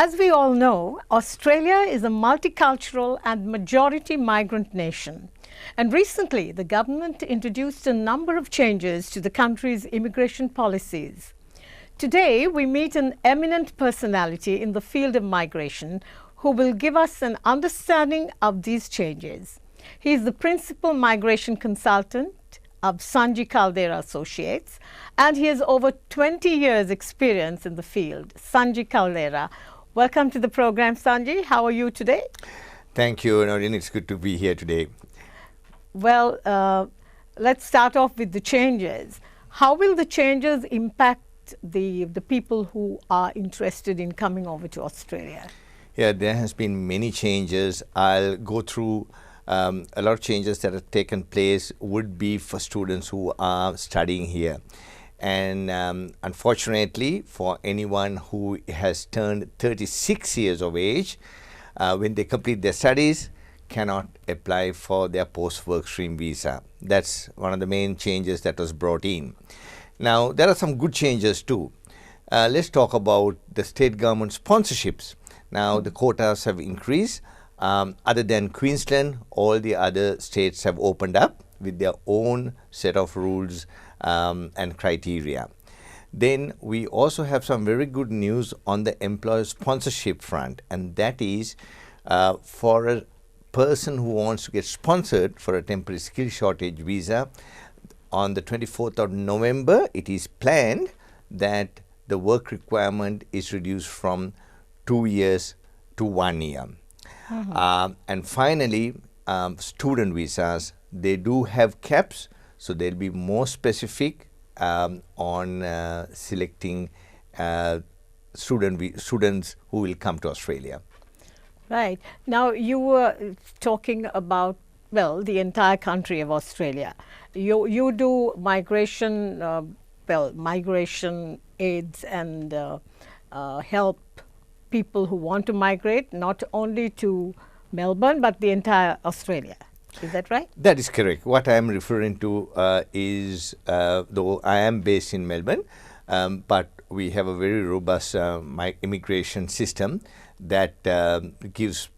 As we all know, Australia is a multicultural and majority migrant nation. And recently, the government introduced a number of changes to the country's immigration policies. Today, we meet an eminent personality in the field of migration who will give us an understanding of these changes. He is the principal migration consultant of Sanji Caldera Associates, and he has over 20 years' experience in the field. Sanji Caldera. Welcome to the program, Sanji. How are you today? Thank you, Noreen. It's good to be here today. Well, let's start off with the changes. How will the changes impact the people who are interested in coming over to Australia? Yeah, there has been many changes. I'll go through a lot of changes that have taken place would be for students who are studying here. And unfortunately, for anyone who has turned 36 years of age, when they complete their studies, cannot apply for their post-work stream visa. That's one of the main changes that was brought in. Now, there are some good changes too. Let's talk about the state government sponsorships. Now, the quotas have increased. Other than Queensland, all the other states have opened up with their own set of rules and criteria. Then we also have some very good news on the employer sponsorship front, and that is for a person who wants to get sponsored for a temporary skill shortage visa, on the 24th of November, it is planned that the work requirement is reduced from 2 years to 1 year. And finally, student visas, they do have caps, so they'll be more specific on selecting students who will come to Australia. Right. Now, you were talking about, well, the entire country of Australia. You do migration, migration aids and help people who want to migrate, not only to Melbourne, but the entire Australia. Is that right? That is correct. What I am referring to is, though I am based in Melbourne, but we have a very robust immigration system that gives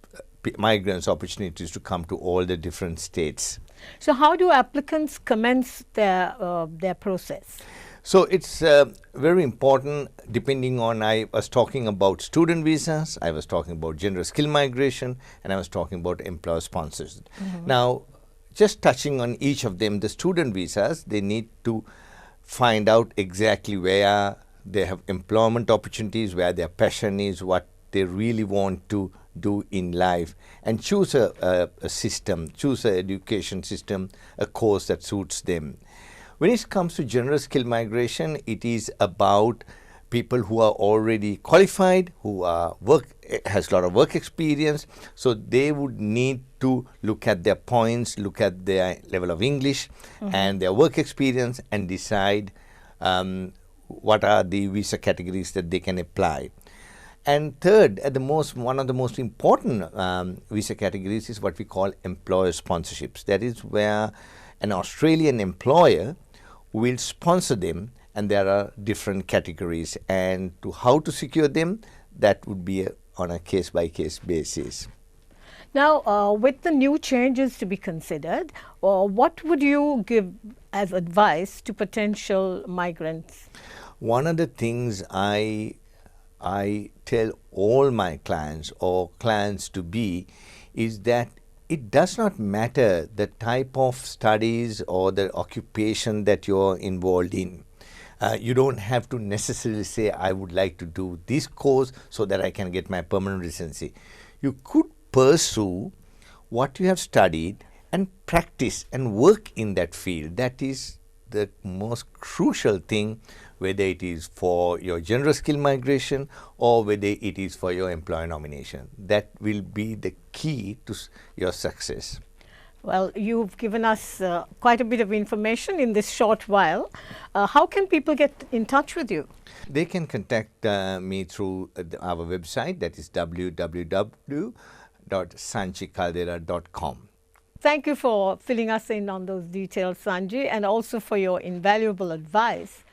migrants opportunities to come to all the different states. So how do applicants commence their process? So it's very important depending on, I was talking about student visas, I was talking about general skill migration, and I was talking about employer sponsors. Now, just touching on each of them, the student visas, they need to find out exactly where they have employment opportunities, where their passion is, what they really want to do in life, and choose a system, choose an education system, a course that suits them. When it comes to general skill migration, it is about people who are already qualified, who are has a lot of work experience, so they would need to look at their points, look at their level of English and their work experience, and decide what are the visa categories that they can apply. And third, one of the most important visa categories is what we call employer sponsorships. That is where an Australian employer will sponsor them, and there are different categories. And to how to secure them, that would be on a case-by-case basis. Now, with the new changes to be considered, what would you give as advice to potential migrants? One of the things I tell all my clients or clients to be is that it does not matter the type of studies or the occupation that you're involved in. You don't have to necessarily say, I would like to do this course so that I can get my permanent residency. You could pursue what you have studied and practice and work in that field. That is the most crucial thing, whether it is for your general skill migration or whether it is for your employer nomination. That will be the key to your success. Well, you've given us quite a bit of information in this short while. How can people get in touch with you? They can contact me through our website, that is www.sanjicaldera.com. Thank you for filling us in on those details, Sanji, and also for your invaluable advice.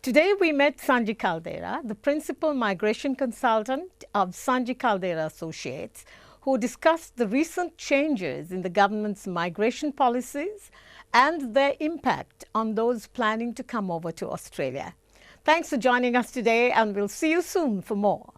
Today we met Sanji Caldera, the principal migration consultant of Sanji Caldera Associates, who discussed the recent changes in the government's migration policies and their impact on those planning to come over to Australia. Thanks for joining us today, and we'll see you soon for more.